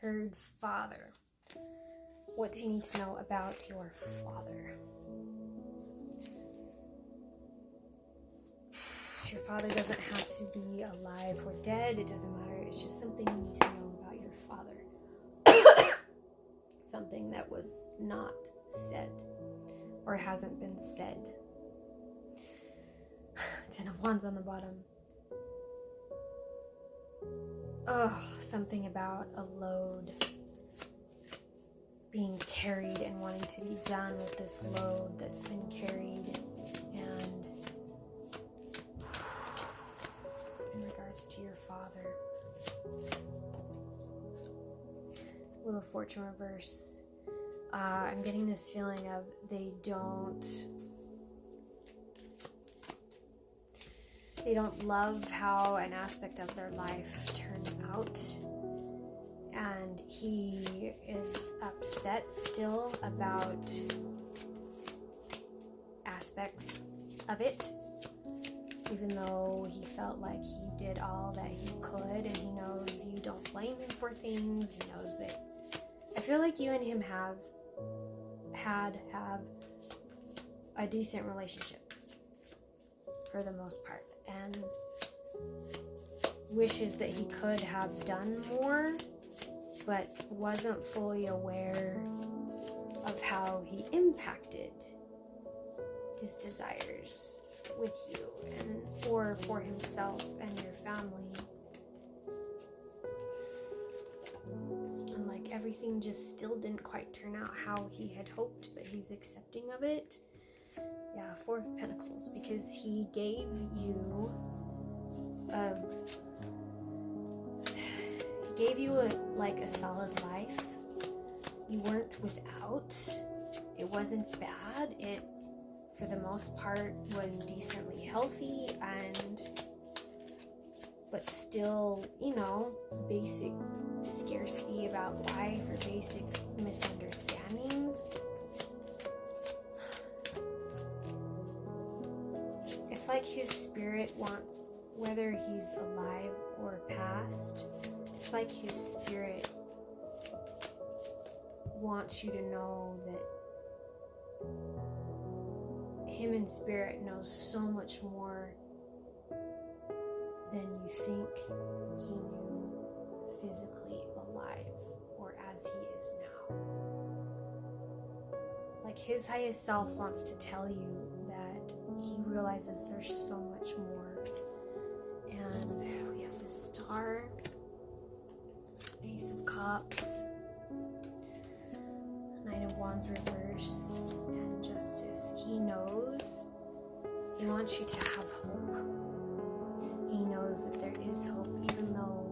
heard father. What do you need to know about your father? Your father doesn't have to be alive or dead. It doesn't matter. It's just something you need to know about your father. Something that was not said or hasn't been said. 10 of Wands on the bottom. Oh, something about a load being carried and wanting to be done with this load that's been carried. And in regards to your father, Wheel of Fortune reverse. I'm getting this feeling of they don't love how an aspect of their life turned out, and he is upset still about aspects of it, even though he felt like he did all that he could, and he knows you don't blame him for things. He knows that I feel like you and him have a decent relationship for the most part, and wishes that he could have done more, but wasn't fully aware of how he impacted his desires with you and or for himself and your family. And like everything just still didn't quite turn out how he had hoped, but he's accepting of it. Yeah, 4 of Pentacles, because he gave you a solid life. You weren't without. It wasn't bad. It, for the most part, was decently healthy, but still, basic scarcity about life or basic misunderstandings. It's like his spirit whether he's alive or past, it's like his spirit wants you to know that him in spirit knows so much more than you think he knew physically alive or as he is now. Like his highest self wants to tell you that he realizes there's so much more. And we have the Star, Ace of Cups, Knight of Wands reverse, and Justice. He knows. He wants you to have hope. He knows that there is hope, even though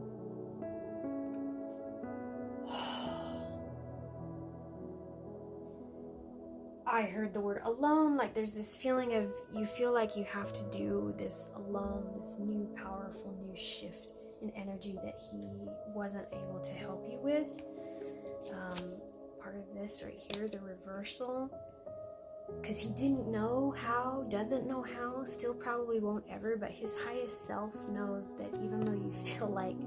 I heard the word alone. Like there's this feeling of you feel like you have to do this alone, this new powerful new shift in energy that he wasn't able to help you with. Part of this right here, the reversal, because he didn't know how, doesn't know how, still probably won't ever, but his highest self knows that even though you feel like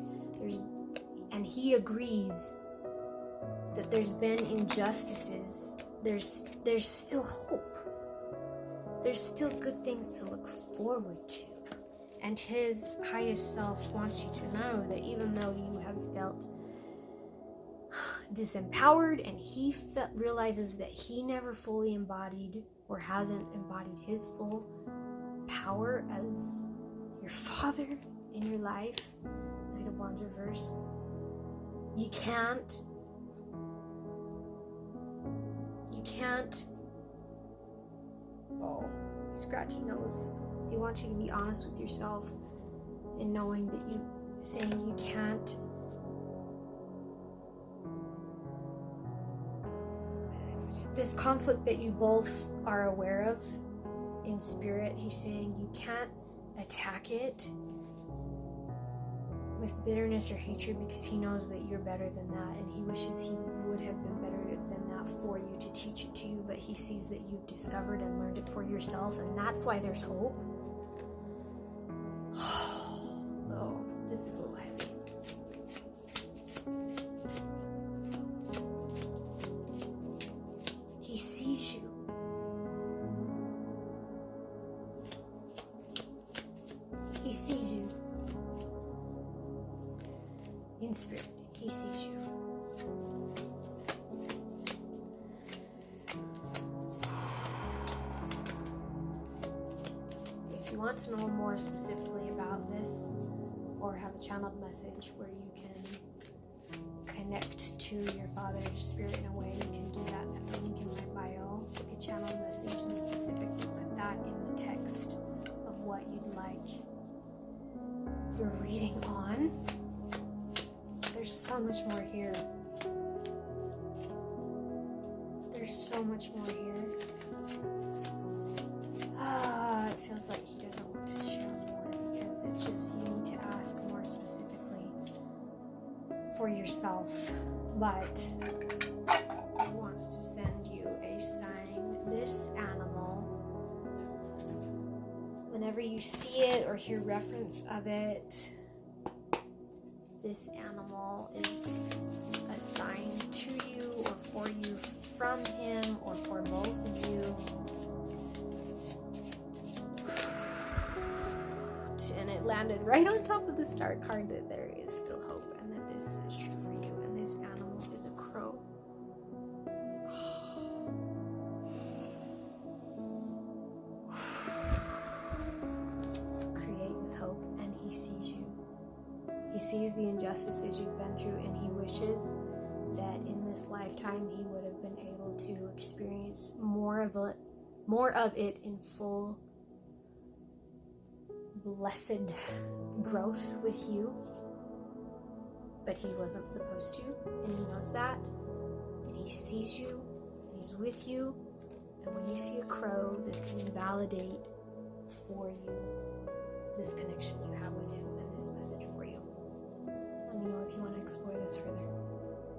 and he agrees that there's been injustices, there's still hope. There's still good things to look forward to. And his highest self wants you to know that even though you have felt disempowered and he realizes that he never fully embodied or hasn't embodied his full power as your father in your life, Knight of Wands reverse, you can't scratchy nose. He wants you to be honest with yourself and knowing that saying you can't this conflict that you both are aware of in spirit. He's saying you can't attack it with bitterness or hatred because he knows that you're better than that, and he wishes he would have been better than that for you to teach it to you, but he sees that you've discovered and learned it for yourself, and that's why there's hope. Oh, this is a little heavy. sees you. In spirit, he sees you. If you want to know more specifically about this, or have a channeled message where you can connect to your Father's Spirit in a way, you can do that at the link in my bio. Book a channeled message and specifically put that in the text of what you'd like your reading on. There's so much more here. There's so much more here. It feels like he doesn't want to share more because it's just, you need to ask more specifically for yourself. But he wants to send you a sign. This animal, whenever you see it or hear reference of it, this animal is a sign to you or for you from him or for both of you. And it landed right on top of the star card that there is still hope and that this is true for you. And this animal is a crow. Create with hope, and he sees you. He sees the injustices you've been through, and he wishes that in this lifetime he would have been able to experience more of it in full blessed growth with you. But he wasn't supposed to, and he knows that, and he sees you, and he's with you. And when you see a crow, this can validate for you this connection you have with him.